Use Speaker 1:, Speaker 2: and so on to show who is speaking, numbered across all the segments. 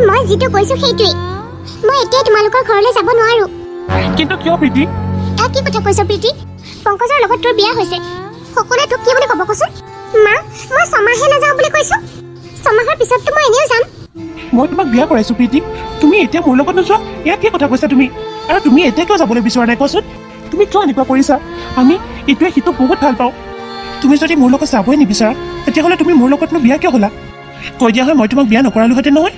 Speaker 1: মই যেটো কৈছো সেইটোই মই এতিয়া তোমালোকৰ ঘৰলৈ যাব নোৱাৰো
Speaker 2: কিন্তু কিয় প্ৰীতি
Speaker 1: কি কথা কৈছ প্ৰীতি পংকজৰ লগত তোৰ বিয়া হৈছে সকলোৱে তোক কি বুলি ক'ব কচোন মা মই ছমাহে নাযাওঁ বুলি কৈছো ছমাহৰ পিছততো মই এনেও যাম
Speaker 2: মই তোমাক বিয়া কৰাইছো প্ৰীতি তুমি এতিয়া মোৰ লগত নোযোৱা ইয়াত কি কথা কৈছা তুমি আৰু তুমি এতিয়া কিয় যাবলৈ বিচৰা নাই কোৱাচোন তুমি কিয় এনেকুৱা কৰিছা আমি ইটোৱে সিটো বহুত ভাল পাওঁ তুমি যদি মোৰ লগত যাবই নিবিচাৰা তেতিয়াহ'লে তুমি মোৰ লগতনো বিয়া কিয় হ'লা কৈ দিয়া হয় মই তোমাক বিয়া নকৰালোহেঁতেন নহয়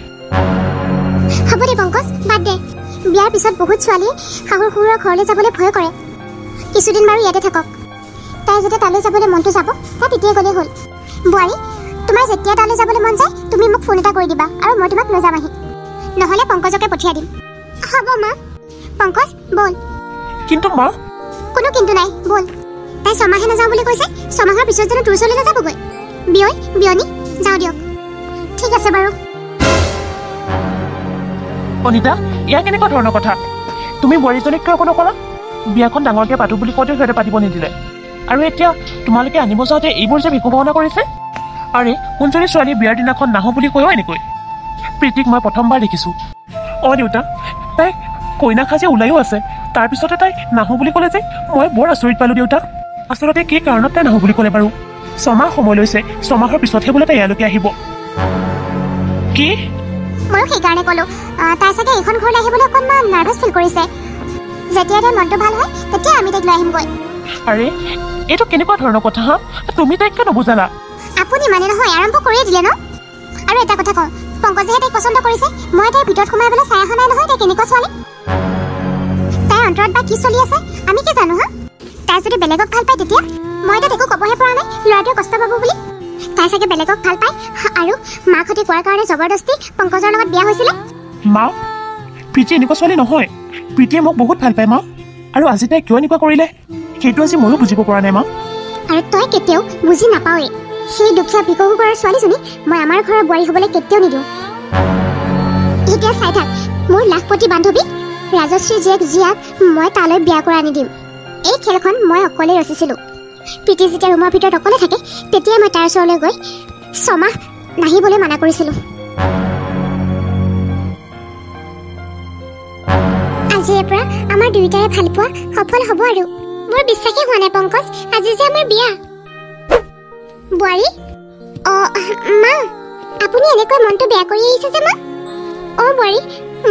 Speaker 1: হ'ব দে পংকজ বাদ দে বিয়াৰ পিছত বহুত ছোৱালীয়ে শাহুৰ শহুৰৰ ঘৰলৈ যাবলৈ ভয় কৰে কিছুদিন বাৰু ইয়াতে থাকক তাই যেতিয়া তালৈ যাবলৈ মনটো যাব তাই তেতিয়াই গ'লেই হ'ল বোৱাৰী তোমাৰ যেতিয়া তালৈ যাবলৈ মন যায় তুমি মোক ফোন এটা কৰি দিবা আৰু মই তোমাক লৈ যাম আহি নহ'লে পংকজকে পঠিয়াই দিম হ'ব মা পংকজ বল
Speaker 2: কিন্তু মা
Speaker 1: কোনো কিন্তু নাই বল তাই ছমাহে নাযাওঁ বুলি কৈছে ছমাহৰ পিছত জানো তোৰ ওচৰলৈ নাযাবগৈ বিয়নী যাওঁ দিয়ক ঠিক আছে বাৰু
Speaker 2: অনিতা ইয়াৰ কেনেকুৱা ধৰণৰ কথা তুমি বোৱাৰীজনীক কিয় কোনো ক'লা বিয়াখন ডাঙৰকৈ পাতো বুলি কওঁতে সিহঁতে পাতিব নিদিলে আৰু এতিয়া তোমালোকে আনিব যাওঁতে এইবোৰ যে ভিকু ভাওনা কৰিছে আৰে কোনজনী ছোৱালী বিয়াৰ দিনাখন নাহো বুলি কৈও এনেকৈ প্ৰীতিক মই প্ৰথমবাৰ দেখিছোঁ দেউতা তাই কইনা সাজে ওলাইও আছে তাৰপিছতে তাই নাহো বুলি ক'লে যে মই বৰ আচৰিত পালোঁ দেউতা আচলতে কি কাৰণত তাই নাহো বুলি ক'লে বাৰু ছমাহ সময় লৈছে ছমাহৰ পিছতহে বোলে তাই ইয়ালৈকে আহিব কি
Speaker 1: ময়ো সেইকাৰণে ক'লোঁ তাই চাগে এইখন ঘৰলৈ আহিবলৈ অকণমান নাৰ্ভাছ ফিল কৰিছে যেতিয়া তাইৰ মনটো ভাল হয় তেতিয়া আমি তাইক লৈ আহিমগৈ
Speaker 2: আৰে এইটো কেনেকুৱা ধৰণৰ কথা হা তুমি তাইক কিয় নুবুজালা
Speaker 1: আপুনি মানে নহয় আৰম্ভ কৰিয়ে দিলে ন আৰু এটা কথা কওঁ পংকজেহে তাইক পচন্দ কৰিছে মই তাইৰ ভিতৰত সোমাই পেলাই চাই অহা নাই নহয় তাই কেনেকুৱা ছোৱালী তাইৰ অন্তৰত বা কি চলি আছে আমি কি জানো হা তাই যদি বেলেগক ভাল পায় তেতিয়া মই তাত একো ক'বহে পৰা নাই ল'ৰাটোৱে কষ্ট পাব বুলি তাই চাগে বেলেগক ভাল পায় আৰু মাকহঁতে কোৱাৰ কাৰণে জবৰদস্তি পংকজৰ লগত বিয়া হৈছিলে
Speaker 2: মা প্ৰীতি এনেকুৱা ছোৱালী নহয় প্ৰীতিয়ে মোক বহুত ভাল পায় মা আৰু আজি তাই কিয় এনেকুৱা কৰিলে সেইটো আজি ময়ো বুজিব পৰা নাই মা
Speaker 1: আৰু তই কেতিয়াও বুজি নাপাৱেই সেই দুখীয়া বিকহু কৰাৰ ছোৱালীজনী মই আমাৰ ঘৰৰ বোৱাৰী হ'বলৈ কেতিয়াও নিদিওঁ এতিয়া চাই থাক মোৰ লাখপতি বান্ধৱী ৰাজশ্ৰী জীয়াক মই তালৈ বিয়া কৰা আনি দিম এই খেলখন মই অকলেই ৰচিছিলোঁ প্ৰীতি যেতিয়া ৰুমৰ ভিতৰত অকলে থাকে তেতিয়াই মই তাৰ ওচৰলৈ গৈ ছমাহ নাহিবলৈ মানা কৰিছিলোঁ আজিৰে পৰা আমাৰ দুয়োটাৰে ভাল পোৱা সফল হ'ব আৰু মোৰ বিশ্বাসেই হোৱা নাই পংকজ আজি যে আমাৰ বিয়া বোৱাৰী মা আপুনি এনেকৈ মনটো বেয়া কৰি আহিছে যে মা বোৱাৰী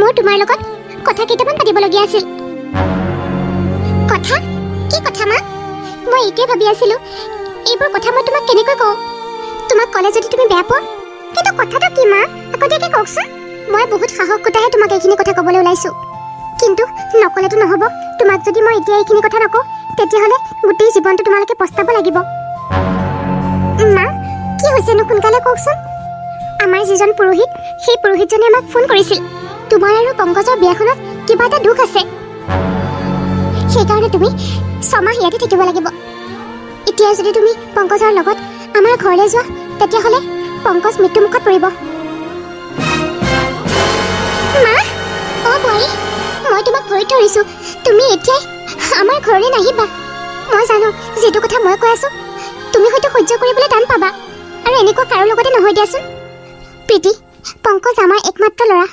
Speaker 1: মোৰ তোমাৰ লগত কথা কেইটামান পাতিবলগীয়া আছিল কথা কি কথা মা মই এইটোৱে ভাবি আছিলোঁ এইবোৰ কথা মই তোমাক কেনেকৈ কওঁ তোমাক ক'লে যদি তুমি বেয়া পোৱা কিন্তু কথাটো কি মা আগতীয়াকৈ কওকচোন মই বহুত সাহস গোটাহে তোমাক এইখিনি কথা ক'বলৈ ওলাইছোঁ কিন্তু নক'লেতো নহ'ব তোমাক যদি মই এতিয়া এইখিনি কথা নকওঁ তেতিয়াহ'লে গোটেই জীৱনটো তোমালোকে পস্তাব লাগিব মা কি হৈছেনো সোনকালে কওকচোন আমাৰ যিজন পুৰোহিত সেই পুৰোহিতজনে আমাক ফোন কৰিছিল তোমাৰ আৰু পংকজৰ বিয়াখনত কিবা এটা দুখ আছে সেইকাৰণে তুমি ছমাহ ইয়াতে থাকিব লাগিব এতিয়া যদি তুমি পংকজৰ লগত আমাৰ ঘৰলৈ যোৱা তেতিয়াহ'লে পংকজ মৃত্যুমুখত পৰিব মা বোৱাৰী মই তোমাক ভৰি ধৰিছোঁ তুমি এতিয়াই আমাৰ ঘৰলৈ নাহিবা মই জানো যিটো কথা মই কৈ আছোঁ তুমি হয়তো সহ্য কৰিবলৈ টান পাবা আৰু এনেকুৱা কাৰো লগতে নহয় দিয়াচোন প্ৰীতি পংকজ আমাৰ একমাত্ৰ ল'ৰা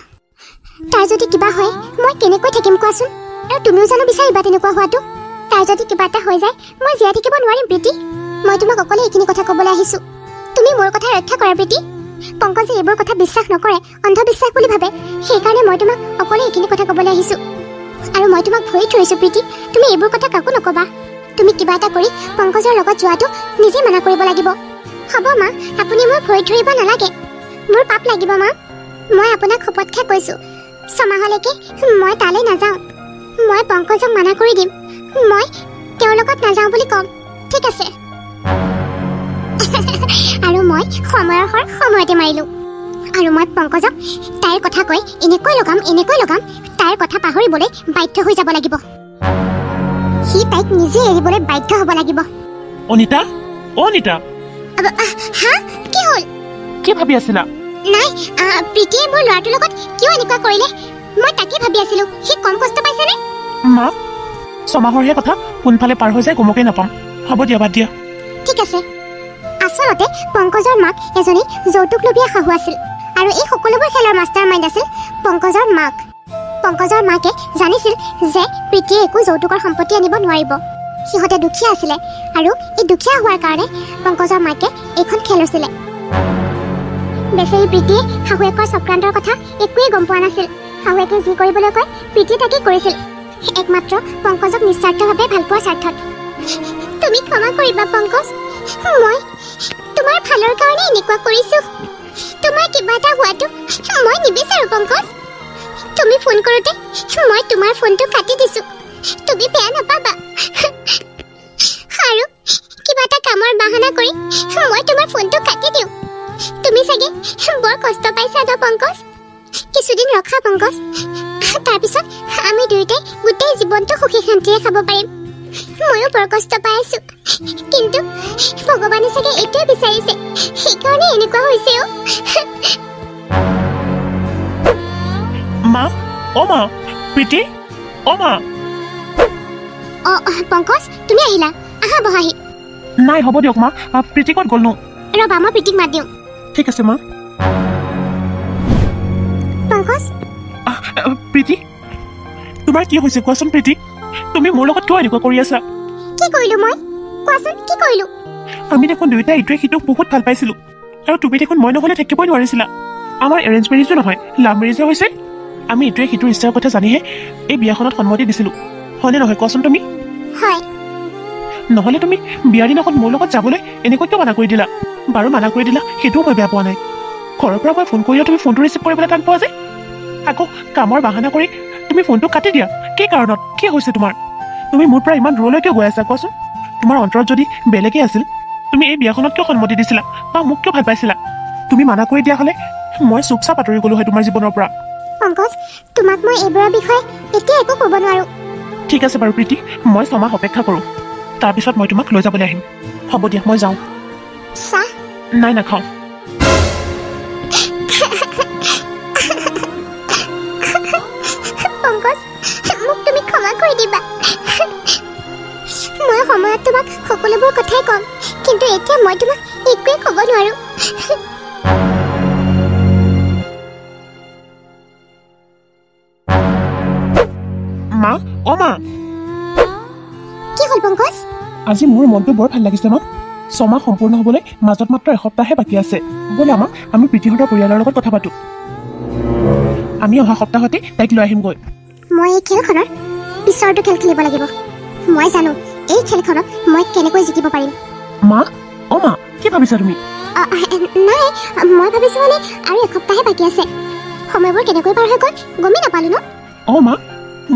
Speaker 1: তাৰ যদি কিবা হয় মই কেনেকৈ থাকিম কোৱাচোন আৰু তুমিও জানো বিচাৰিবা তেনেকুৱা হোৱাটো তাৰ যদি কিবা এটা হৈ যায় মই জীয়াই থাকিব নোৱাৰিম প্ৰীতি মই তোমাক অকলে এইখিনি কথা ক'বলৈ আহিছোঁ তুমি মোৰ কথা ৰক্ষা কৰা প্ৰীতি পংকজে এইবোৰ কথা বিশ্বাস নকৰে অন্ধবিশ্বাস বুলি ভাবে সেইকাৰণে মই তোমাক অকলে এইখিনি কথা ক'বলৈ আহিছোঁ আৰু মই তোমাক ভৰি ধৰিছোঁ প্ৰীতি তুমি এইবোৰ কথা কাকো নক'বা তুমি কিবা এটা কৰি পংকজৰ লগত যোৱাটো নিজে মানা কৰিব লাগিব হ'ব মা আপুনি মোৰ ভৰি ধৰিব নালাগে মোৰ পাপ লাগিব মা মই আপোনাক শপত খাই কৈছোঁ ছমাহলৈকে মই তালৈ নাযাওঁ মই পংকজক মানা কৰি দিম মই তেওঁৰ লগত নাযাওঁ বুলি ক'ম ঠিক আছে আৰু মই সময়ৰ শৰ সময়তে মাৰিলোঁ আৰু মই পংকজক তাইৰ কথা কৈ এনেকৈ লগাম তাইৰ কথা পাহৰিবলৈ বাধ্য হৈ যাব লাগিব সি তাইক নিজে এৰিবলৈ বাধ্য হ'ব লাগিব
Speaker 2: অনিতা
Speaker 1: হা কি হ'ল
Speaker 2: কি ভাবি আছিলা
Speaker 1: নাই প্ৰীতিয়ে মোৰ ল'ৰাটোৰ লগত কিয় এনেকুৱা কৰিলে মই তাকে ভাবি আছিলোঁ সি কম কষ্ট পাইছেনে
Speaker 2: মা ছমাহৰহে কথা কোনফালে পাৰ হৈ যায় গমকেই নাপাম হ'ব দিয়া বাদ দিয়া
Speaker 1: ঠিক আছে আচলতে পংকজৰ মাক এজনী যৌতুক লোভীয়া শাহু আছিল আৰু এই সকলোবোৰ খেলৰ মাষ্টাৰ মাইণ্ড আছিল পংকজৰ মাক। পংকজৰ মাকে জানিছিল যে প্ৰীতিয়ে একো যৌতুকৰ সম্পত্তি আনিব নোৱাৰিব। সিহঁতে দুখীয়া আছিলে আৰু এই দুখীয়া হোৱাৰ কাৰণে পংকজৰ মাকে এইখন খেল লৈছিলে। বেচেৰী প্ৰীতিয়ে শাহুৱেকৰ চক্ৰান্তৰ কথা একোৱেই গম পোৱা নাছিল। শাহুৱেকে যি কৰিবলৈ কয় প্ৰীতিয়ে তাকেই কৰিছিল, একমাত্ৰ পংকজক নিস্বাৰ্থভাৱে ভাল পোৱাৰ স্বাৰ্থত। তুমি ক্ষমা কৰিবা পংকজ, মই তোমাৰ ভালৰ কাৰণে এনেকুৱা কৰিছো। তোমাৰ কিবা এটা হোৱাটো মই নিবিচাৰো পংকজ। তুমি ফোন কৰোঁতে মই তোমাৰ ফোনটো কাটি দিছো, তুমি বেয়া নাপাবা। আৰু কিবা এটা কামৰ বাহানা কৰি মই তোমাৰ ফোনটো কাটি দিওঁ। তুমি চাগে বৰ কষ্ট পাইছা ন পংকজ? কিছুদিন ৰখা পংকজ, তাৰপিছত আমি দুয়োটাই গোটেই জীৱনটো সুখী শান্তিৰে খাব পাৰিম। ময়ো বৰ কষ্ট পাই আছো, কিন্তু ভগৱানে চাগে এইটোৱে বিচাৰিছে, সেইকাৰণে এনেকুৱা হৈছে।
Speaker 2: মা, অ মা, প্ৰীতি, অ মা।
Speaker 1: পংকজ তুমি আহিলা, আহা বহাহি।
Speaker 2: নাই হ'ব দিয়ক মা, প্ৰীতি ক'ত গ'লনো?
Speaker 1: ৰবা মই প্ৰীতিক মাত দিওঁ।
Speaker 2: ঠিক আছে মা।
Speaker 1: পংকজ,
Speaker 2: প্ৰীতি, তোমাৰ কি হৈছে কোৱাচোন প্ৰীতি? তুমি মোৰ লগত কিয় এনেকুৱা কৰি আছা?
Speaker 1: কি কৰিলো মই? কোৱাচোন কি কৰিলো?
Speaker 2: আমি দেখোন দুয়োটাই ইটোৱে সিটোক বহুত ভাল পাইছিলো, আৰু তুমি দেখোন মই নহ'লে থাকিবই নোৱাৰিছিলা। আমাৰ এৰেঞ্জ মেৰেজো নহয়, লাভ মেৰেজে হৈছে। আমি ইটোৱে সিটোৰ ইচ্ছাৰ কথা জানিহে এই বিয়াখনত সন্মতি দিছিলো, হয়নে নহয় কোৱাচোন তুমি?
Speaker 1: হয়।
Speaker 2: নহ'লে তুমি বিয়াৰ দিনাখন মোৰ লগত যাবলৈ এনেকৈ কিয় মানা কৰি দিলা? বাৰু মানা কৰি দিলা সেইটোও মই বেয়া পোৱা নাই। ঘৰৰ পৰা মই ফোন কৰিলেও তুমি ফোনটো ৰিচিভ কৰিবলৈ টান পোৱা যে, আকৌ কামৰ বাহানা কৰি তুমি ফোনটো কাটি দিয়া। কি কাৰণত? কি হৈছে তোমাৰ? তুমি মোৰ পৰা ইমান দূৰলৈ কিয় গৈ আছা কোৱাচোন? তোমাৰ অন্তৰত যদি বেলেগেই আছিল, তুমি এই বিয়াখনত কিয় সন্মতি দিছিলা বা মোক কিয় ভাল পাইছিলা? তুমি মানা কৰি দিয়া হ'লে মই চুপচাপ আঁতৰি গ'লো হয় তোমাৰ জীৱনৰ পৰা।
Speaker 1: পংকজ, তোমাক মই এইবোৰৰ বিষয়ে এতিয়া একো ক'ব নোৱাৰো।
Speaker 2: ঠিক আছে বাৰু প্ৰীতি, মই 6 মাহ অপেক্ষা কৰোঁ, তাৰপিছত মই তোমাক লৈ যাবলৈ আহিম। হ'ব দিয়া, মই যাওঁ।
Speaker 1: চাহ?
Speaker 2: নাই, নাখাওঁ।
Speaker 1: পংকজ, মোক তুমি ক্ষমা কৰি দিবা। মই সময়ত তোমাক সকলোবোৰ কথাই ক'ম, কিন্তু এতিয়া মই তোমাক একোৱেই ক'ব নোৱাৰো।
Speaker 2: মা, অ মা।
Speaker 1: কি হ'ল পংকজ?
Speaker 2: আজি মোৰ মনটো বৰ ভাল লাগিছে মা। 6 মাহ সম্পূৰ্ণ হ'বলৈ মাজত মাত্ৰ এসপ্তাহহে বাকী আছে। ব'লা মা, আমি প্ৰীতিহঁতৰ পৰিয়ালৰ লগত কথা পাতোঁ। আমি অহা সপ্তাহতে তাইক লৈ আহিমগৈ।
Speaker 1: মই এই খেলখনৰ পিছৰটো খেল খেলিব লাগিব। মই জানো এই খেলখনত মই কেনেকৈ জিকিব পাৰিম।
Speaker 2: মা, অ মা, কি ভাবিছা তুমি?
Speaker 1: নাই, মই ভাবিছো মানে আৰু এসপ্তাহহে বাকী আছে। সময়বোৰ কেনেকৈ পাৰ হৈ গ'ল গমেই নাপালো ন।
Speaker 2: অ মা,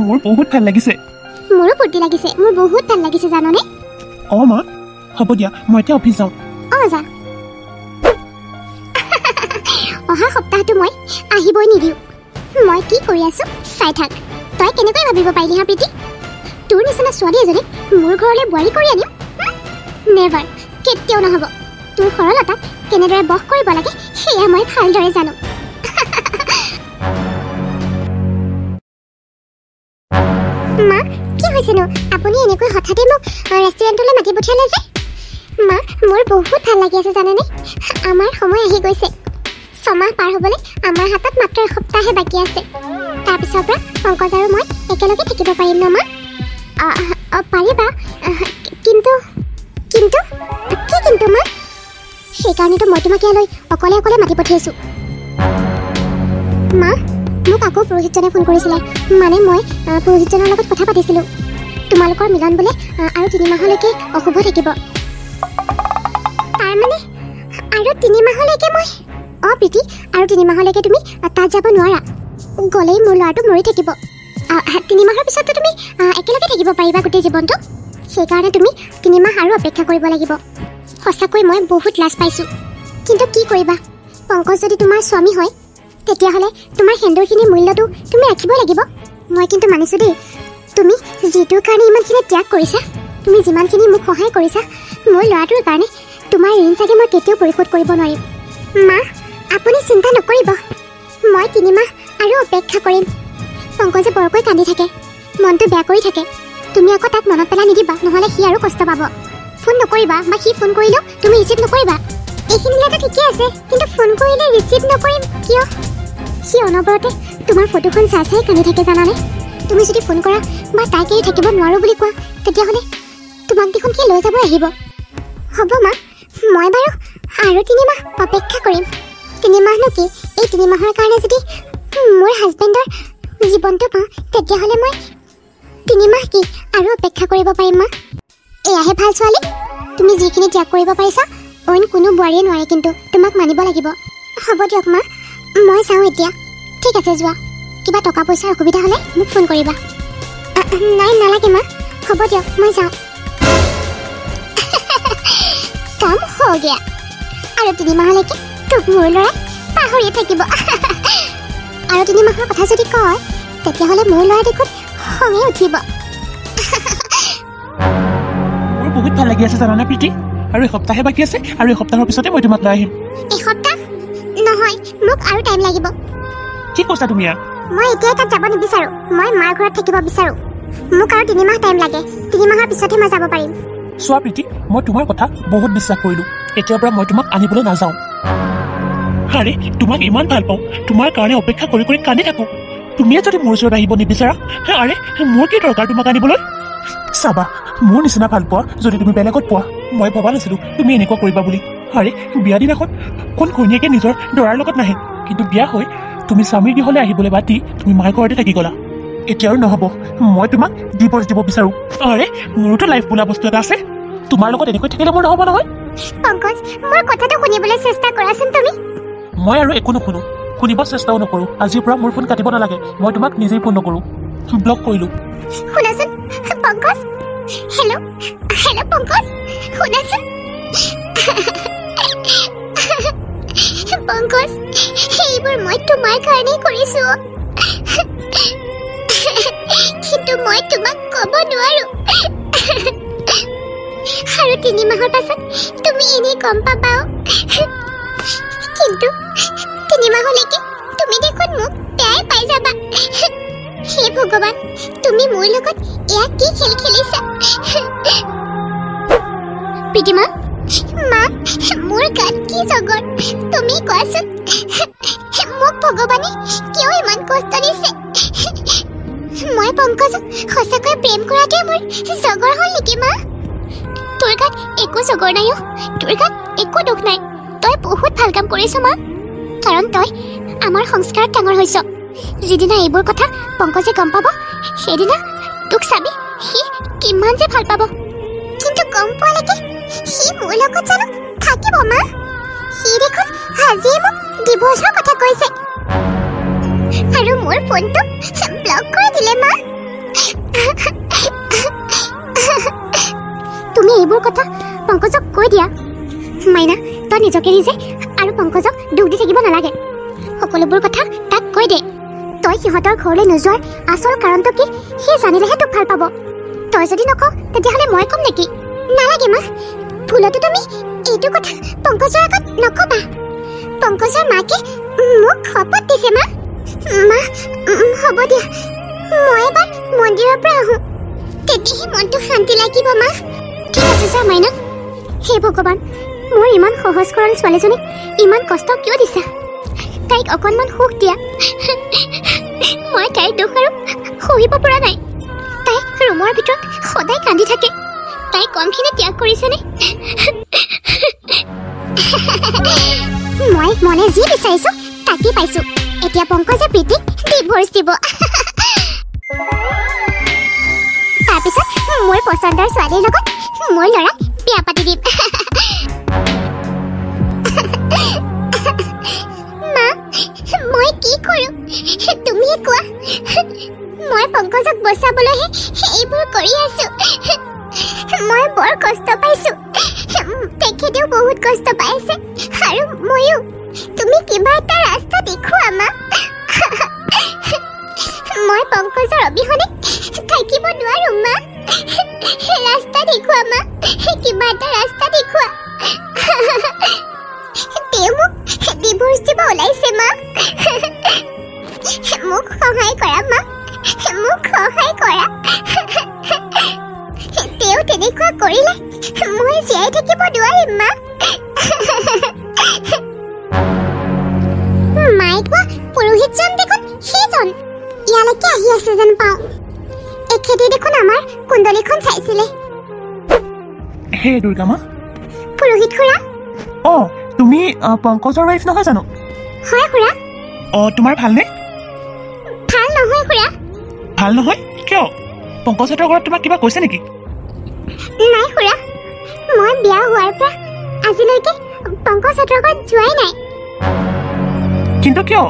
Speaker 2: মোৰ বহুত ভাল লাগিছে।
Speaker 1: মোৰো ফূৰ্তি লাগিছে, মোৰ বহুত ভাল লাগিছে জাননে।
Speaker 2: অ মা, হ'ব দিয়া, মই এতিয়া অফিচ যাওঁ।
Speaker 1: যা। অহা সপ্তাহটো মই আহিবই নিদিওঁ। মই কি কৰি আছো চাই থাক। তই কেনেকৈ ভাবিব পাৰিলি হা প্ৰীতি? তোৰ নিচিনা ছোৱালী এজনী মোৰ ঘৰলৈ বোৱাৰী কৰি আনিম? নেভাৰ, কেতিয়াও নহ'ব। তোৰ সৰলতাক কেনেদৰে বশ কৰিব লাগে সেয়া মই ভালদৰে জানো। মা, কি হৈছেনো? আপুনি এনেকৈ হঠাতে মোক ৰেষ্টুৰেণ্টলৈ মাতি পঠিয়ালে যে? মা, মোৰ বহুত ভাল লাগি আছে জানেনে। আমাৰ সময় আহি গৈছে। 6 মাহ পাৰ হ'বলৈ আমাৰ হাতত মাত্ৰ এসপ্তাহহে বাকী আছে। তাৰপিছৰ পৰা পংকজ আৰু মই একেলগে থাকিব পাৰিম ন মা? পাৰিবা, কিন্তু কিন্তু কি কিন্তু মা? সেইকাৰণেতো মই তোমাক ইয়ালৈ অকলে অকলে মাতি পঠিয়াইছোঁ। মা, মোক আকৌ পুৰোহিতজনে ফোন কৰিছিলে। মানে মই পুৰোহিতজনৰ লগত কথা পাতিছিলোঁ। তোমালোকৰ মিলন বোলে আৰু 3 মাহলৈকে অশুভ থাকিব। তাৰমানে আৰু 3 মাহলৈকে মই প্ৰীতি, আৰু 3 মাহলৈকে তুমি তাত যাব নোৱাৰা। গ'লেই মোৰ ল'ৰাটো মৰি থাকিব। 3 মাহৰ পিছততো তুমি একেলগে থাকিব পাৰিবা গোটেই জীৱনটো। সেইকাৰণে তুমি 3 মাহ আৰু অপেক্ষা কৰিব লাগিব। সঁচাকৈ মই বহুত লাজ পাইছোঁ, কিন্তু কি কৰিবা, পংকজ যদি তোমাৰ স্বামী হয় তেতিয়াহ'লে তোমাৰ সেন্দুৰখিনিৰ মূল্যটো তুমি ৰাখিবই লাগিব। মই কিন্তু মানিছোঁ দেই, তুমি যিটোৰ কাৰণে ইমানখিনি ত্যাগ কৰিছা, তুমি যিমানখিনি মোক সহায় কৰিছা মোৰ ল'ৰাটোৰ কাৰণে, তোমাৰ ঋণ চাগে মই কেতিয়াও পৰিশোধ কৰিব নোৱাৰিম। মা, আপুনি চিন্তা নকৰিব, মই 3 মাহ আৰু অপেক্ষা কৰিম। পংকজে বৰকৈ কান্দি থাকে, মনটো বেয়া কৰি থাকে। তুমি আকৌ তাক মনত পেলাই নিদিবা, নহ'লে সি আৰু কষ্ট পাব। ফোন নকৰিবা, বা সি ফোন কৰিলেও তুমি ৰিচিভ নকৰিবা। এইখিনিলৈকে ঠিকে আছে, কিন্তু ফোন কৰিলে ৰিচিভ নকৰিম কিয়? সি অনবৰতে তোমাৰ ফটোখন চাই চাই কান্দি থাকে জানানে? তুমি যদি ফোন কৰা বা তাইক এৰি থাকিব নোৱাৰো বুলি কোৱা, তেতিয়াহ'লে তোমাক দেখোন সি লৈ যাব আহিব। হ'ব মা, মই বাৰু আৰু 3 মাহ অপেক্ষা কৰিম। 3 মাহনো কি? এই 3 মাহৰ কাৰণে যদি মোৰ হাজবেণ্ডৰ জীৱনটো পাওঁ, তেতিয়াহ'লে মই 3 মাহ কি আৰু অপেক্ষা কৰিব পাৰিম মা? এয়াহে ভাল ছোৱালী, তুমি যিখিনি ত্যাগ কৰিব পাৰিছা অইন কোনো বোৱাৰীয়ে নোৱাৰে, কিন্তু তোমাক মানিব লাগিব। হ'ব দিয়ক মা, মই যাওঁ এতিয়া। ঠিক আছে যোৱা, কিবা টকা পইচাৰ অসুবিধা হ'লে মোক ফোন কৰিবা। নাই নালাগে মা, হ'ব দিয়ক মই যাওঁ। কাম হৈ গয়া। আৰু 3 মাহলৈকে তোক মোৰ ল'ৰাই পাহৰিয়ে থাকিব। আৰু 3 মাহৰ কথা যদি কয়, তেতিয়াহ'লে মোৰ ল'ৰা দেখোন খঙে উঠিব।
Speaker 2: মোৰ বহুত ভাল লাগি আছে জানানে প্ৰীতি? আৰু এসপ্তাহে বাকী আছে, আৰু এসপ্তাহৰ পিছতে মই তোমাক লৈ আহিম।
Speaker 1: এসপ্তাহ নহয়, মোক আৰু টাইম লাগিব।
Speaker 2: কি কৈছা তুমি?
Speaker 1: মই এতিয়াই তাত যাব নিবিচাৰোঁ, মই মাৰ ঘৰত থাকিব বিচাৰোঁ। মোক আৰু 3 মাহ টাইম লাগে, 3 মাহৰ পিছতহে মই যাব পাৰিম।
Speaker 2: চোৱা প্ৰীতি, মই তোমাৰ কথা বহুত বিশ্বাস কৰিলোঁ। এতিয়াৰ পৰা মই তোমাক আনিবলৈ নাযাওঁ। আৰে তোমাক ইমান ভাল পাওঁ, তোমাৰ কাৰণে অপেক্ষা কৰি কৰি কান্দি থাকোঁ। তুমিয়ে যদি মোৰ ওচৰত আহিব নিবিচাৰা, আৰে মোৰ কি দৰকাৰ তোমাক আনিবলৈ? চাবা, মোৰ নিচিনা ভাল পোৱা যদি তুমি বেলেগত পোৱা, মই ভবা নাছিলোঁ তুমি এনেকুৱা কৰিবা বুলি। আৰে বিয়া দিনাখন কোন ঘৈণীয়েকে নিজৰ দৰাৰ লগত নাহে, কিন্তু বিয়া হৈ তুমি স্বামীৰ গৃহলৈ আহিবলৈ বাদ দি তুমি মাৰ ঘৰতে থাকি গ'লা। এতিয়া আৰু নহ'ব, মই তোমাক ডিভ'ৰ্চ দিব বিচাৰোঁ। আৰে মোৰতো লাইফ বোলা বস্তু এটা আছে, তোমাৰ লগত এনেকৈ থাকিলে মোৰ নহ'ব নহয়।
Speaker 1: পংকজ, মোৰ কথাটো শুনিবলৈ চেষ্টা কৰাচোন তুমি।
Speaker 2: মই আৰু একো নুশুনো, শুনিব চেষ্টাও নকৰোঁ। আজিৰ পৰা মোৰ ফোন কাটিব নালাগে, মই তোমাক নিজেই ফোন নকৰোঁ, ব্লক কৰিলোঁ।
Speaker 1: শুনাচোন পংকজ, হেল্ল' হেল্ল' পংকজ, শুনাচোন। পংকজ, এইবোৰ মই তোমাৰ কাৰণেই কৰিছোঁ, কিন্তু মই তোমাক ক'ব নোৱাৰোঁ। আৰু 3 মাহৰ পাছত তুমি এনেই গম পাবাও, কিন্তু 3 মাহলৈকে তুমি দেখোন মোক বেয়াই পাই যাবা। হে ভগৱান, তুমি মোৰ লগত এয়া কি খেল খেলিছা? প্ৰীতিমা, মা, মোৰ গাত কি জগৰ তুমি কোৱাচোন? মোক ভগৱানে কিয় ইমান কষ্ট দিছে? মই পংকজক সঁচাকৈ প্ৰেম কৰাটোৱে মোৰ জগৰ হ'ল নেকি মা? তোৰ গাত একো জগৰ নাই অ', তোৰ গাত একো দুখ নাই। তই বহুত ভাল কাম কৰিছ মা, কাৰণ তই আমাৰ সংস্কাৰত ডাঙৰ হৈছ। যিদিনা এইবোৰ কথা পংকজে গম পাব, সেইদিনা তোক চাবি সি কিমান যে ভাল পাব। কিন্তু গম পোৱালৈকে সি মোৰ লগত জানো থাকিব মা? সি দেখোন আজিয়ে মোক ডিভ'ৰ্চৰ কথা কৈছে, আৰু মোৰ ফোনটো ব্লক কৰি দিলে মা। তুমি এইবোৰ কথা পংকজক কৈ দিয়া। মাইনা, তই নিজকে নিজে আৰু পংকজক দুখ দি থাকিব নালাগে। সকলোবোৰ কথা তাক কৈ দে। তই সিহঁতৰ ঘৰলৈ নোযোৱাৰ আচল কাৰণটো কি সি জানিলেহে তোক ভাল পাব। তই যদি নকওঁ, তেতিয়াহ'লে মই ক'ম নেকি? নালাগে মা, ভুলতো তুমি এইটো কথা পংকজৰ আগত নকবা। পংকজৰ মাকে মোক শপত দিছে মা। মা, হ'ব দিয়া, মই এবাৰ মন্দিৰৰ পৰা আহোঁ, তেতিয়াহে মনটো শান্তি লাগিব মা। ঠিক আছে যা মাইনা। হে ভগৱান, মোৰ ইমান সহজ সৰল ছোৱালীজনীক ইমান কষ্ট কিয় দিছা? তাইক অকণমান সুখ দিয়া। মই তাইৰ দুখ আৰু সহিব পৰা নাই। তাই ৰুমৰ ভিতৰত সদায় কান্দি থাকে। তাই কমখিনি ত্যাগ কৰিছেনে? মই মনে যি বিচাৰিছো তাকেই পাইছো। এতিয়া পংকজে প্ৰীতিক ডিভ'ৰ্চ দিব। তাৰপিছত মোৰ পচন্দৰ ছোৱালীৰ লগত মোৰ ল'ৰাক বিয়া পাতি দিম। মা, মই কি কৰোঁ তুমিয়ে কোৱা। মই পংকজক বচাবলৈহে এইবোৰ কৰি আছো। মই বৰ কষ্ট পাইছো, তেখেতেও বহুত কষ্ট পাইছে, আৰু ময়ো। তুমি কিবা এটা ৰাস্তা দেখুওৱা মা। মই পংকজৰ অবিহনে থাকিব নোৱাৰো মা। ৰাস্তা দেখুওৱা মা, কিবা এটা ৰাস্তা দেখুওৱা। তেওঁ মোক ডিভ'ৰ্চ দিব ওলাইছে মা। মোক সহায় কৰা মা, মোক সহায় কৰা। তেওঁ তেনেকুৱা কৰিলে মই জীয়াই থাকিব নোৱাৰিম মা। মায়ে কোৱা পুৰোহিতজন দেখোন সেইজন ইয়ালৈকে আহি আছে যেন পাওঁ এখেতে দেখোন আমাৰ কুণ্ডলীখন চাইছিলে
Speaker 2: হে দুৰ্গা মা
Speaker 1: পুৰোহিত খুৰা
Speaker 2: অঁ তুমি পংকজৰ ৱাইফ নহয় জানো
Speaker 1: হয় খুৰা
Speaker 2: অঁ তোমাৰ ভালনে
Speaker 1: ভাল নহয় খুৰা
Speaker 2: ভাল নহয় কিয় পংকজহঁতৰ ঘৰত তোমাক কিবা কৈছে নেকি
Speaker 1: নাই খুৰা মই বিয়া হোৱাৰ পৰা আজিলৈকে পংকজহঁতৰ ঘৰত যোৱাই নাই
Speaker 2: কিন্তু কিয়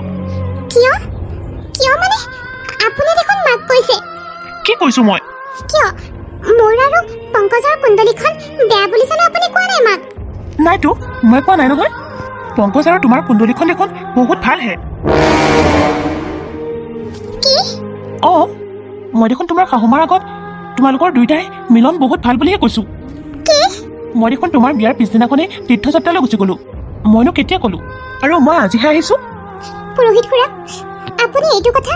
Speaker 1: কিয় কিয় মানে আপুনি দেখোন মাক কৈছে
Speaker 2: কি কৈছো মই
Speaker 1: কিয় মোৰ আৰু পংকজৰ কুণ্ডলীখন বেয়া বুলি জানো আপুনি কোৱা নাই মাক
Speaker 2: নাইতো মই কোৱা নাই নহয় পংকজ আৰু তোমাৰ কুণ্ডলীখন দেখোন বহুত ভালহে
Speaker 1: কি
Speaker 2: অঁ মই দেখোন তোমাৰ শাহুমাৰ আগত তোমালোকৰ দুয়োটাই মিলন বহুত ভাল বুলিহে কৈছো
Speaker 1: কি
Speaker 2: মই দেখোন তোমাৰ বিয়াৰ পিছদিনাখনেই তীৰ্থযাত্ৰালৈ গুচি গ'লো মইনো কেতিয়া ক'লো আৰু মই আজিহে আহিছো
Speaker 1: পুৰোহিত খুৰা আপুনি এইটো কথা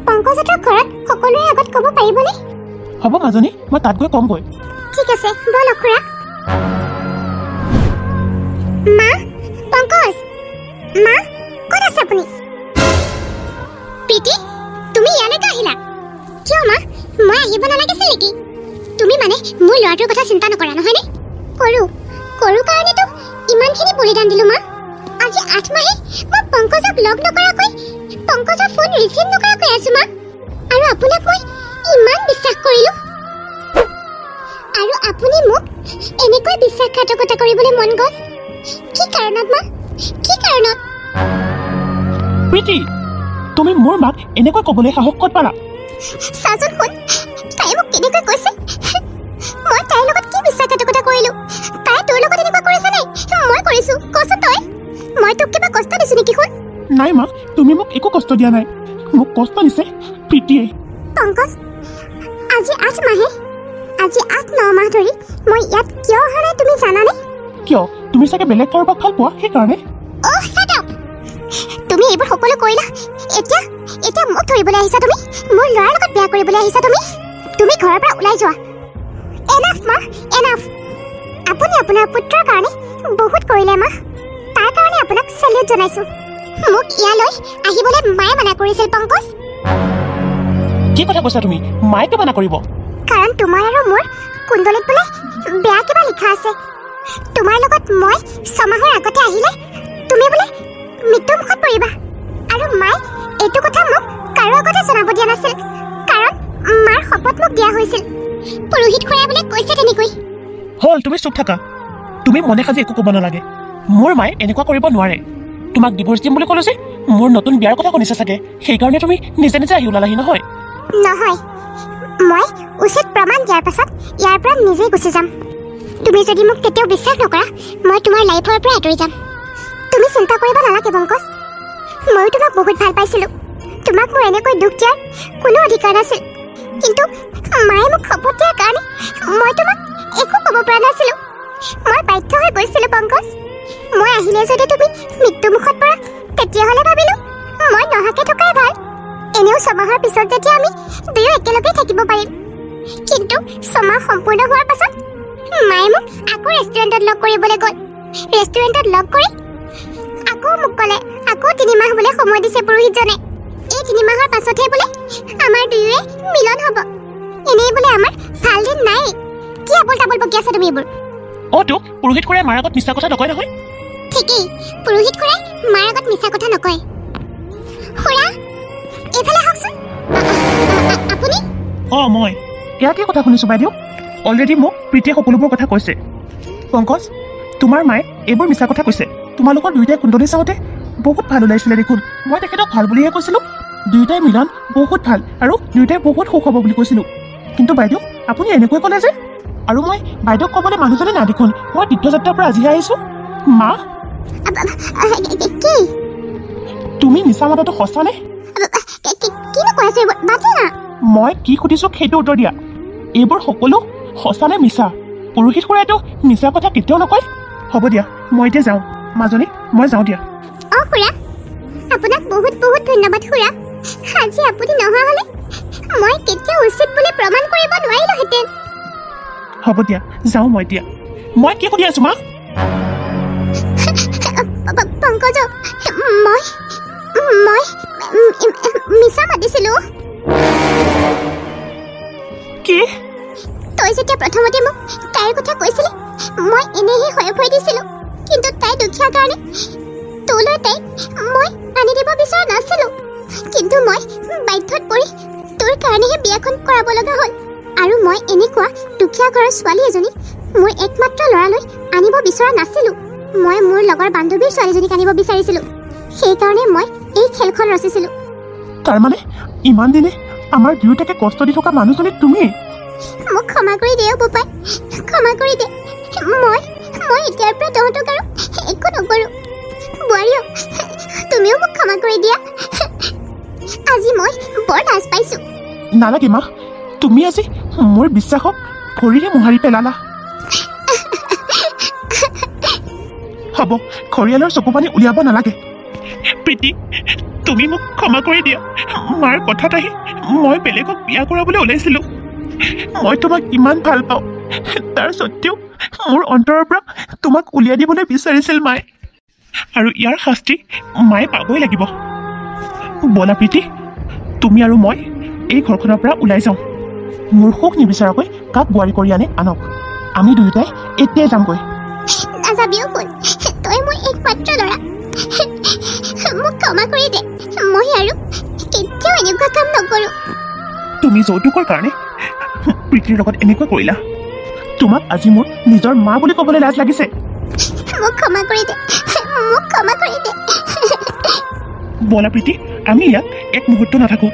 Speaker 1: পংকজহঁতৰ ঘৰত সকলোৰে আগত ক'ব পাৰিবনে
Speaker 2: হ'ব মাজনী মই তাত গৈ ক'মগৈ
Speaker 1: ঠিক আছে ব'লক খুৰা মা পংকজ মা ক'ত আছে আপুনি প্ৰীতি তুমি ইয়ালৈকে আহিলা কিয় মা মই আহিব নালাগিছিল নেকি তুমি মানে মোৰ ল'ৰাটোৰ কথা চিন্তা নকৰা নহয়নে কৰো কাৰণেতো ইমানখিনি বলিদান দিলো মা আজি 8 মাহে মই পংকজক লগ নকৰাকৈ পংকজৰ ফোন ৰিচিভ নকৰাকৈ আছো মা আৰু আপোনাক মই ইমান বিশ্বাস কৰিলো আৰু আপুনি মোক এনেকৈ বিশ্বাসঘাতকতা কৰিবলৈ মন গ'ল কি কাৰণত মা কি কাৰণত
Speaker 2: প্ৰীতি তুমি মোৰ মাক এনেকৈ ক'বলৈ সাহস ক'ত পালা
Speaker 1: চাচোন শুন তাই মোক কেনেকৈ কৈছে মই তাইৰ লগত কি বিশ্বাসঘাতকতা কৰিলো তাই তোৰ লগত এনেকুৱা কৰিছে নাই মই কৰিছো কচোন তই মই তোক কিবা কষ্ট দিছো নেকি শুন
Speaker 2: নাই মা তুমি মোক একো কষ্ট দিয়া নাই মোক কষ্ট দিছে প্ৰীতিয়ে
Speaker 1: পংকজ আজি 8 মাহে আজি 8-9 মাহ ধৰি মই ইয়াত কিয় অহা নাই তুমি জানানে
Speaker 2: কিয় তুমি চাগে বেলেগ কাৰোবাক ভাল পোৱা সেইকাৰণে
Speaker 1: অহ শাট আপ তুমি এইবোৰ সকলো কৰিলা এতিয়া মোক ধৰিবলৈ আহিছা তুমি মোৰ ল'ৰাৰ লগত বিয়া কৰিবলৈ আহিছা তুমি ঘৰৰ পৰা ওলাই যোৱা এনাফ মা এনাফ আপুনি আপোনাৰ পুত্ৰৰ কাৰণে বহুত কৰিলে মা তাৰ কাৰণে আপোনাক চেলিউট জনাইছো মোক ইয়ালৈ আহিবলৈ মায়ে মানা কৰিছিল পংকজ
Speaker 2: কি কথা কৈছা তুমি মায়ে কিয় মানা কৰিব
Speaker 1: কাৰণ তোমাৰ আৰু মোৰ কুণ্ডলীত বোলে বেয়া কিবা লিখা আছে তোমাৰ লগত মই 6 মাহৰ আগতে আহিলে তুমি বোলে মৃত্যুৰ মুখত পৰিবা আৰু মায়ে এইটো কথা মোক কাৰো আগতে জনাব দিয়া নাছিল কাৰণ মাৰ শপত মোক দিয়া হৈছিল পুৰোহিত খুৰাই বোলে কৈছে তেনেকৈ
Speaker 2: হ'ল তুমি চুপ থাকা তুমি মনে সাজি একো ক'ব নালাগে মোৰ মায়ে এনেকুৱা কৰিব নোৱাৰে তোমাক ডিভোৰ্চ দিম বুলি ক'লো যে মোৰ নতুন বিয়াৰ কথা শুনিছা চাগে সেইকাৰণে তুমি নিজে নিজে আহি ওলালাহি নহয়
Speaker 1: মই উচিত প্ৰমাণ দিয়াৰ পাছত ইয়াৰ পৰা নিজেই গুচি যাম তুমি যদি মোক কেতিয়াও বিশ্বাস নকৰা মই তোমাৰ লাইফৰ পৰা আঁতৰি যাম তুমি চিন্তা কৰিব নালাগে পংকজ ময়ো তোমাক বহুত ভাল পাইছিলোঁ তোমাক মোৰ এনেকৈ দুখ দিয়াৰ কোনো অধিকাৰ নাছিল কিন্তু মায়ে মোক শপত দিয়াৰ কাৰণে মই তোমাক একো ক'ব পৰা নাছিলোঁ মই বাধ্য হৈ গৈছিলোঁ পংকজ মই আহিলে যদি তুমি মৃত্যুমুখত পৰা তেতিয়াহ'লে ভাবিলোঁ মই নহাকে থকাই ভাল এনেও 6 মাহৰ পিছত যেতিয়া আমি দুয়ো একেলগে থাকিব পাৰিম কিন্তু 6 মাহ সম্পূৰ্ণ হোৱাৰ পাছত মায়ে মোক আকৌ ৰেষ্টুৰেণ্টত লগ কৰিবলৈ গ'ল ৰেষ্টুৰেণ্টত লগ কৰি আকৌ মোক ক'লে আকৌ 3 মাহ বোলে সময় দিছে পুৰোহিতজনে এই 3 মাহৰ পাছতহে বোলে আমাৰ দুয়োৰে মিলন হ'ব এনেই বোলে আমাৰ ভাল দিন নাই কি আবল তাবল বকি আছা তুমি এইবোৰ
Speaker 2: অ'তো পুৰোহিত খুৰাই মাৰ আগত মিছা কথা নকয় নহয়
Speaker 1: ঠিকেই পুৰোহিত খুৰাই মাৰ আগত মিছা কথা নকয় খুৰা এইফালে আহকচোন আপুনি
Speaker 2: অঁ মই এয়া কি কথা শুনিছোঁ বাইদেউ অলৰেডি মোক প্ৰীতিয়ে সকলোবোৰ কথা কৈছে পংকজ তোমাৰ মায়ে এইবোৰ মিছা কথা কৈছে তোমালোকৰ দুয়োটাই কুণ্ডলী চাওঁতে বহুত ভাল ওলাইছিলে দেখোন মই তেখেতক ভাল বুলিহে কৈছিলোঁ দুয়োটাই মিলন বহুত ভাল আৰু দুয়োটাই বহুত সুখ হ'ব বুলি কৈছিলোঁ কিন্তু বাইদেউ আপুনি এনেকৈ ক'লে যে আৰু মই বাইদেউক ক'বলৈ মানুহজনে না দেখোন মই তীৰ্থযাত্ৰাৰ পৰা আজিহে আহিছোঁ মা
Speaker 1: কি
Speaker 2: তুমি মিছা মাতাটো সঁচানে
Speaker 1: কিনো কৈ আছো এইবোৰ বাদ দিয়া না
Speaker 2: মই কি সুধিছোঁ সেইটো উত্তৰ দিয়া এইবোৰ সকলো সঁচা নে মিছা পুৰোহিত খুৰাইতো মিছা কথা কেতিয়াও নকয় হ'ব দিয়া মই এতিয়া যাওঁ মাজনী মই যাওঁ দিয়া
Speaker 1: খুৰা আপোনাক বহুত বহুত ধন্যবাদ খুৰা আজি আপুনি নহা হ'লে মই কেতিয়াও উচিত বুলি প্ৰমাণ কৰিব নোৱাৰিলোহেঁতেন
Speaker 2: হ'ব দিয়া যাওঁ মই এতিয়া মই কি সুধি আছোঁ মা
Speaker 1: পংকজ মই মিছা মাতিছিলোঁ
Speaker 2: কি
Speaker 1: তই যেতিয়া প্ৰথমতে মোক তাইৰ কথা কৈছিলি মই এনেহে হয়ে ভয় দিছিলোঁ কিন্তু তাই দুখীয়া কাৰণে তোলৈ তাইক মই আনি দিব বিচৰা নাছিলোঁ কিন্তু মই বাধ্যত পৰি তোৰ কাৰণেহে বিয়াখন কৰাব লগা হ'ল আৰু মই এনেকুৱা দুখীয়া ঘৰৰ ছোৱালী এজনী মোৰ একমাত্ৰ ল'ৰালৈ আনিব বিচৰা নাছিলোঁ মই মোৰ লগৰ বান্ধৱীৰ ছোৱালীজনীক আনিব বিচাৰিছিলোঁ সেইকাৰণে মই এই খেলখন ৰচিছিলোঁ
Speaker 2: তাৰমানে ইমান দিনে আমাৰ দুয়োটাকে কষ্ট দি থকা মানুহজনী তুমি
Speaker 1: মোক ক্ষমা কৰি দে বোপাই ক্ষমা কৰি দে মই এতিয়াৰ পৰা তহঁতক আৰু একো নকৰোঁ বোৱাৰীও তুমিও মোক ক্ষমা কৰি দিয়া আজি মই বৰ লাজ পাইছোঁ
Speaker 2: নালাগে মা তুমি আজি মোৰ বিশ্বাসক ভৰিৰে মোহাৰি পেলালা হ'ব খৰিয়ালৰ চকু পানী উলিয়াব নালাগে প্ৰীতি তুমি মোক ক্ষমা কৰি দিয়া মাৰ কথাত আহি মই বেলেগক বিয়া কৰাবলৈ ওলাইছিলোঁ মই তোমাক ইমান ভাল পাওঁ তাৰ সত্ত্বেও মোৰ অন্তৰৰ পৰা তোমাক উলিয়াই দিবলৈ বিচাৰিছিল মায়ে আৰু ইয়াৰ শাস্তি মায়ে পাবই লাগিব ব'লা প্ৰীতি তুমি আৰু মই এই ঘৰখনৰ পৰা ওলাই যাওঁ মোৰ সুখ নিবিচাৰাকৈ কাক বোৱাৰী কৰি আনক আমি দুয়োটাই এতিয়াই যামগৈ
Speaker 1: নাযাবিও কোন তই মোৰ একমাত্ৰ ল'ৰা মোক ক্ষমা কৰি দে মই আৰু কেতিয়াও এনেকুৱা কাম নকৰোঁ
Speaker 2: তুমি যৌতুকৰ কাৰণে প্ৰীতিৰ লগত এনেকুৱা কৰিলা তোমাক আজি মোৰ নিজৰ মা বুলি ক'বলৈ লাজ লাগিছে
Speaker 1: মোক ক্ষমা কৰি দে মোক ক্ষমা কৰি দে
Speaker 2: ব'লা প্ৰীতি আমি ইয়াত এক মুহূৰ্ত নাথাকোঁ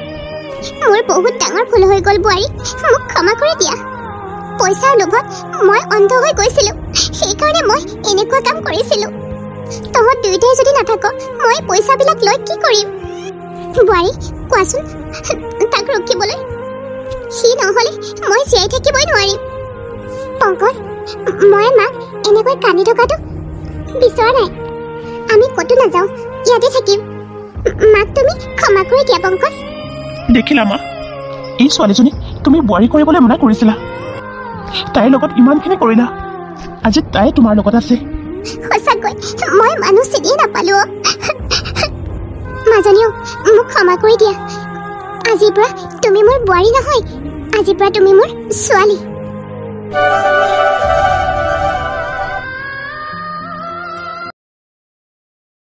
Speaker 1: মোৰ বহুত ডাঙৰ ভুল হৈ গ'ল বোৱাৰী মোক ক্ষমা কৰি দিয়া পইচাৰ লোভত মই অন্ধ হৈ গৈছিলোঁ সেইকাৰণে মই এনেকুৱা কাম কৰিছিলোঁ তহঁত দুয়োটাই যদি নাথাক মই পইচাবিলাক লৈ কি কৰিম বোৱাৰী কোৱাচোন তাক ৰখিবলৈ সি নহ'লে মই জীয়াই থাকিবই নোৱাৰিম পংকজ মই মাক এনেকৈ কান্দি থকাটো বিচৰা নাই আমি ক'তো নাযাওঁ ইয়াতে থাকিম মাক তুমি ক্ষমা কৰি দিয়া পংকজ
Speaker 2: দেখিলা মা এই ছোৱালীজনীক তুমি বোৱাৰী কৰিবলৈ মনা কৰিছিলা তাইৰ লগত ইমানখিনি কৰিলা আজি তাই তোমাৰ লগত আছে
Speaker 1: সঁচাকৈ মই মানুহ চিনিয়ে নাপালোঁ মাজনীও মোক ক্ষমা কৰি দিয়া আজিৰ পৰা তুমি মোৰ বোৱাৰী নহয় আজিৰ পৰা তুমি মোৰ ছোৱালী